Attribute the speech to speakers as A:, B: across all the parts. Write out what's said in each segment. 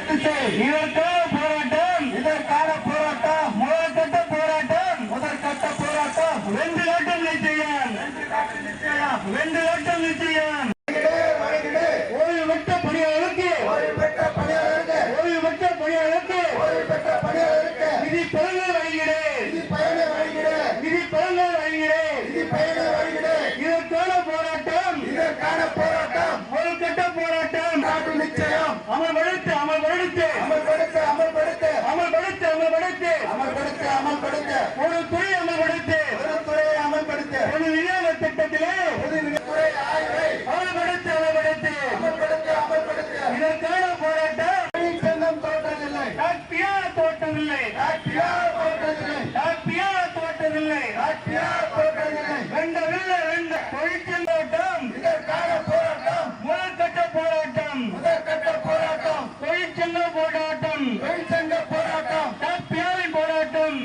A: இதற்கான போராட்டம் முதற்கட்ட போராட்டம் 2 லட்சம் நிச்சயம் ஓய்வு பெற்ற பணியாளருக்கு நிதி பலன்கள் வழங்குகிறேன் இதற்கான போராட்டம் முதற்கட்ட போராட்டம் அமல்படுத்து ஒரு துறை அமல்படுத்து ஒரு விநியோக திட்டத்திலே அமல்படுத்து இதற்கான போராட்டம் தோட்டவில்லை தொழிற்சங்கோட்டம் முதற்கட்ட போராட்டம் தொழிற்சங்க போராட்டம் டாக்டியாவின் போராட்டம்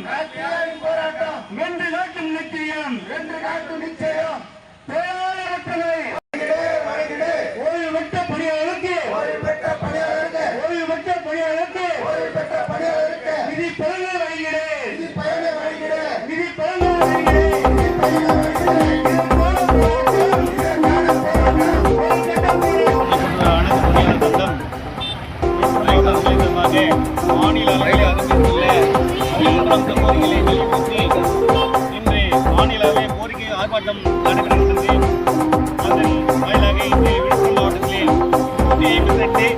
A: 2 நாட்டு நிச்சயம் தொழிலாளர்களை ஓய்வு பெற்ற பணியாளருக்கு நிதி பலன்கள் வழங்குகிறேன்
B: மாநில அளவில் அறிவித்துள்ள 3 கோரிக்கைகளை வலியுறுத்தி இன்று மாநில அளவில் கோரிக்கை ஆர்ப்பாட்டம் நடைபெறுகின்றது. அதன் வாயிலாக இன்று விழுப்புரம் மாவட்டத்தில் 158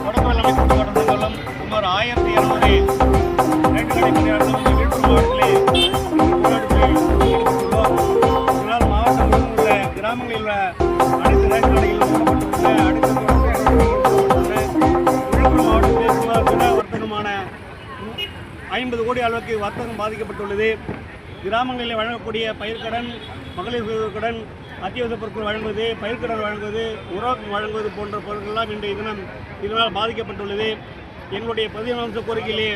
B: தொடக்க வேளாண்மை கூட்டுறவு சங்கங்களும் சுமார் 1200 ரேட்டுக்கடை பணியாளர்களும் விழுப்புரம் மாவட்டத்திலே ஈடுபட்டுள்ளோம். இதனால் மாவட்டம் முழுவதும் உள்ள கிராமங்களில் உள்ள அனைத்து ரேட்டு கடைகளிலும் மூடப்பட்டுள்ள விழுப்புரம் மாவட்டத்தில் சுமார் பிற வர்த்தகமான 50 கோடி அளவுக்கு வர்த்தகம் பாதிக்கப்பட்டுள்ளது. கிராமங்களில் வழங்கக்கூடிய பயிர்க்கடன், மகளிர் கடன், அத்தியாவசிய பொருட்கள் வழங்குவது, பயிர்க்கடன் வழங்குவது, உரம் வழங்குவது போன்ற பொருட்களெல்லாம் இன்றைய தினம் இதனால் பாதிக்கப்பட்டுள்ளது. எங்களுடைய 15 அம்ச கோரிக்கையிலே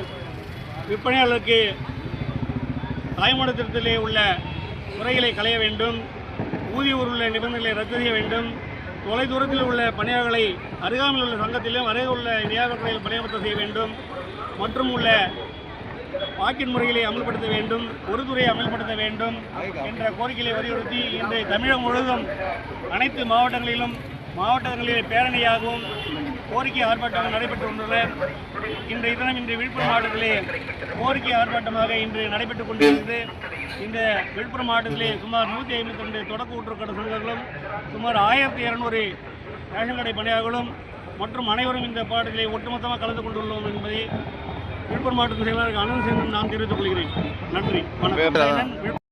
B: விற்பனையாளருக்கு தாய்மாட திட்டத்திலே உள்ள குறைகளை களைய வேண்டும், ஊதிய உள்ள நிபந்தனைகளை ரத்து செய்ய வேண்டும், தொலைதூரத்தில் உள்ள பணியாளர்களை அருகாமையில் உள்ள சங்கத்திலும் அருகே உள்ள வியாபாரங்களில் பணியமர்த்தம் செய்ய வேண்டும் மற்றும் உள்ள வாக்கின் முறைகளை அமல்படுத்த வேண்டும், ஒரு துறையை அமல்படுத்த வேண்டும் என்ற கோரிக்கைகளை வலியுறுத்தி இன்று தமிழகம் முழுவதும் அனைத்து மாவட்டங்களிலே பேரணியாகவும் கோரிக்கை ஆர்ப்பாட்டம் நடைபெற்று வந்துள்ளன. இன்றைய தினம் இன்று விழுப்புரம் மாவட்டத்திலே கோரிக்கை ஆர்ப்பாட்டமாக இன்று நடைபெற்றுக் கொண்டிருக்கிறது. இந்த விழுப்புரம் மாவட்டத்திலே சுமார் 152 தொடக்க கூட்டுறவு சங்கங்களும் சுமார் 1200 ரேஷன் கடை பணியாளர்களும் மற்றும் அனைவரும் இந்த பாடத்திலே ஒட்டுமொத்தமாக கலந்து கொண்டுள்ளோம் என்பதை விழுப்புரம் மாவட்டத்தின் செயலாளர் அனந்த் நான் தெரிவித்துக் கொள்கிறேன். நன்றி, வணக்கம்.